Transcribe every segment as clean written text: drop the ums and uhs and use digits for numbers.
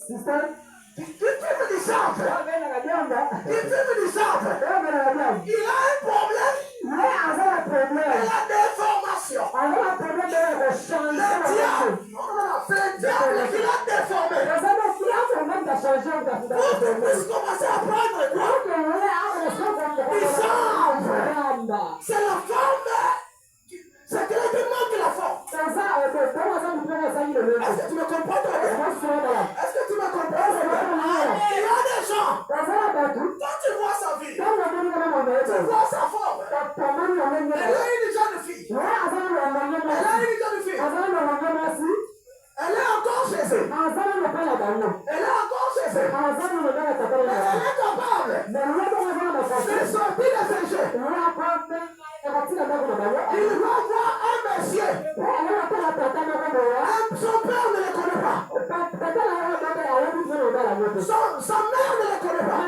Qui fume du chanvre. Qui fume du chanvre. Il a un problème. Il a des formations. Le diable. C'est le diable qui l'a déformé. Pour qu'il puisse commencer à prendre quoi? Du chanvre. C'est la forme. C'est que les démons qui la forment. Est-ce que tu me comprends toi? Est-ce que tu me comprends? Il y a des gens. Quand tu vois sa vie, tu vois sa forme. Elle a une jeune fille. Elle a une jeune fille. Elle est encore chez eux. Elle est encore chez eux. Mais elle est capable de sortir de ce jeu. Il va voir un monsieur. Son père ne le connaît pas. Sa mère ne le connaît pas.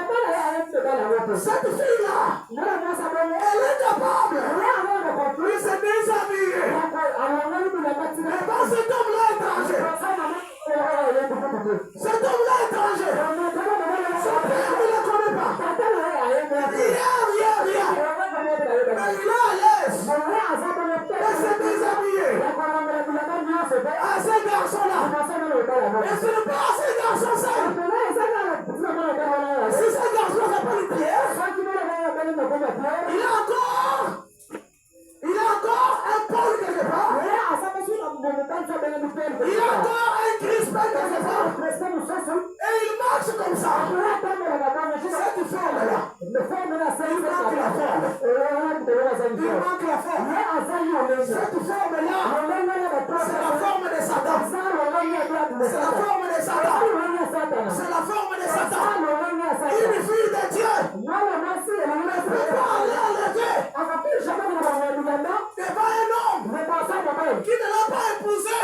Cette fille-là, elle est capable. Il s'est déshabillé. Mais quand cet homme-là est étranger. Cet homme-là est étranger. Son père ne le connaît pas. Rien. Mais il est à l'aise. Elle s'est déshabillée. À ces garçons-là. Et ce n'est pas à ces garçons seuls. Si ces garçons s'appellent Pierre, il a encore un Paul quelque part. Il a encore un Crispin quelque part. Et il marche comme ça. Cette forme-là. Il manque la forme. Il manque la forme. Cette forme-là, c'est la forme de Satan. C'est la forme de Satan. C'est la forme de Satan. Une fille de Dieu ne peut pas aller enlever devant un homme qui ne l'a pas épousé.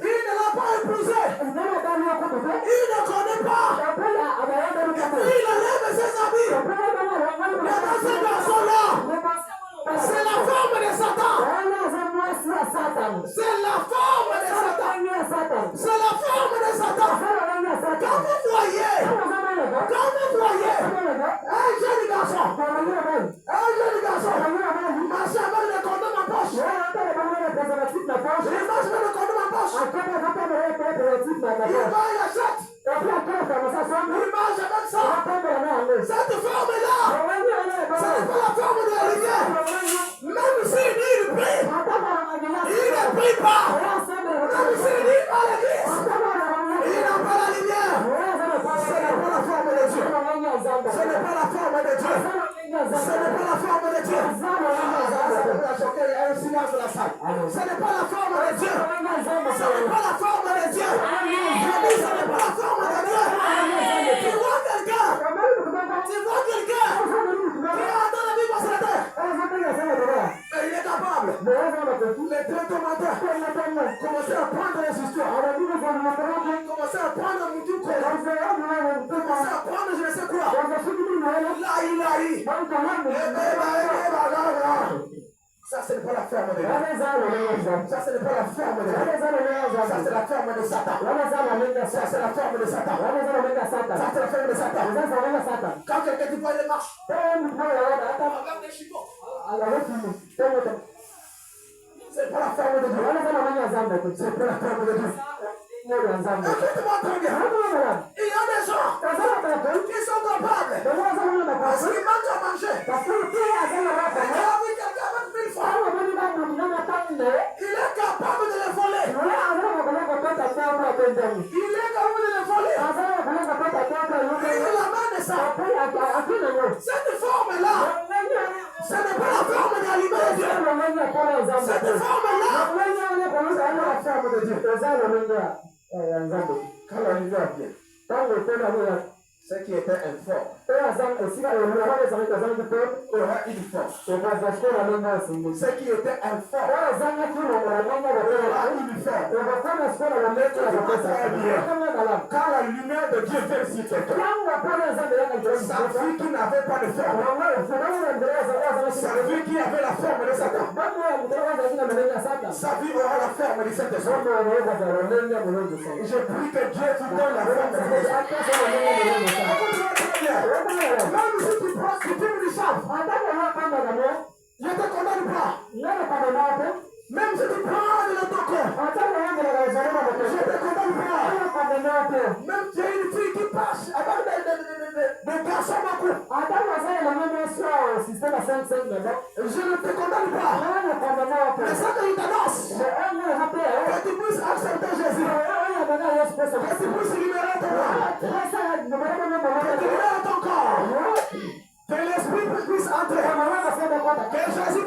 Il ne l'a pas épousé. Il ne connaît pas. Et puis il enlève ses habits. Mais dans ce garçon-là, c'est la forme de Satan. C'est la forme de Satan. C'est la forme de Satan. Quand vous voyez un jeune garçon marcher avec le condom en poche. Il marche avec le condom en poche. Il va, il achète. Il marche avec ça. Cette forme-là, ce n'est pas la forme de la lumière. Même s'il dit il prie, il ne prie pas. Même s'il dit à l'église, il n'a pas la lumière. Ce n'est pas la forme de Dieu. Ce n'est pas la forme de Dieu. Ce n'est pas la forme de Dieu. Il y a un silence de la salle. Ce n'est pas la forme de Dieu. Ce n'est pas la forme de Dieu. Je dis ce n'est pas la forme de Dieu. Tu vois quelqu'un qui est en train de vivre sur la terre. Et il est capable. Les traitements commencer à prendre les histoires. Commencer à prendre mon tout corps. Commencer à prendre je ne sais quoi. Là. Ça, ce n'est pas la forme de Dieu. Ça, ce n'est pas la forme de Dieu. Ça, c'est la forme de Satan. Ça, c'est la forme de Satan. Ça, c'est la forme de Satan. Quand quelqu'un dit pas, il marche. Regarde les chicots. C'est pas la forme de Dieu. C'est pas la forme de Dieu. Écoute-moi très bien. Il y a des gens qui sont capables parce qu'ils mangent à manger. Il a vu quelqu'un avec 1000 francs. Il est capable de les voler. Il amène ça. Cette forme-là, ce n'est pas la forme de l'aliment de Dieu. Cette forme-là, c'est la forme de Dieu. Ce qui était infort aura une force. Ce qui était infort aura une force. Quand la lumière de Dieu vient sur quelqu'un, sa vie qui n'avait pas de forme, sa vie qui avait la forme de Satan, sa vie aura la forme de cet esprit. Je prie que Dieu vous donne la forme de cet esprit. Même si tu prends ce type de chance, je te condamne pas. Même si tu prends de ton corps, je te condamne pas. Même si tu es une fille qui passe avec des garçons à coup, je ne te condamne pas. C'est ça que je t'annonce. Que tu puisses accepter Jésus. Que tu puisses libérer ton âme. Que tu libères ton corps. Que l'esprit puisse entrer. Que Jésus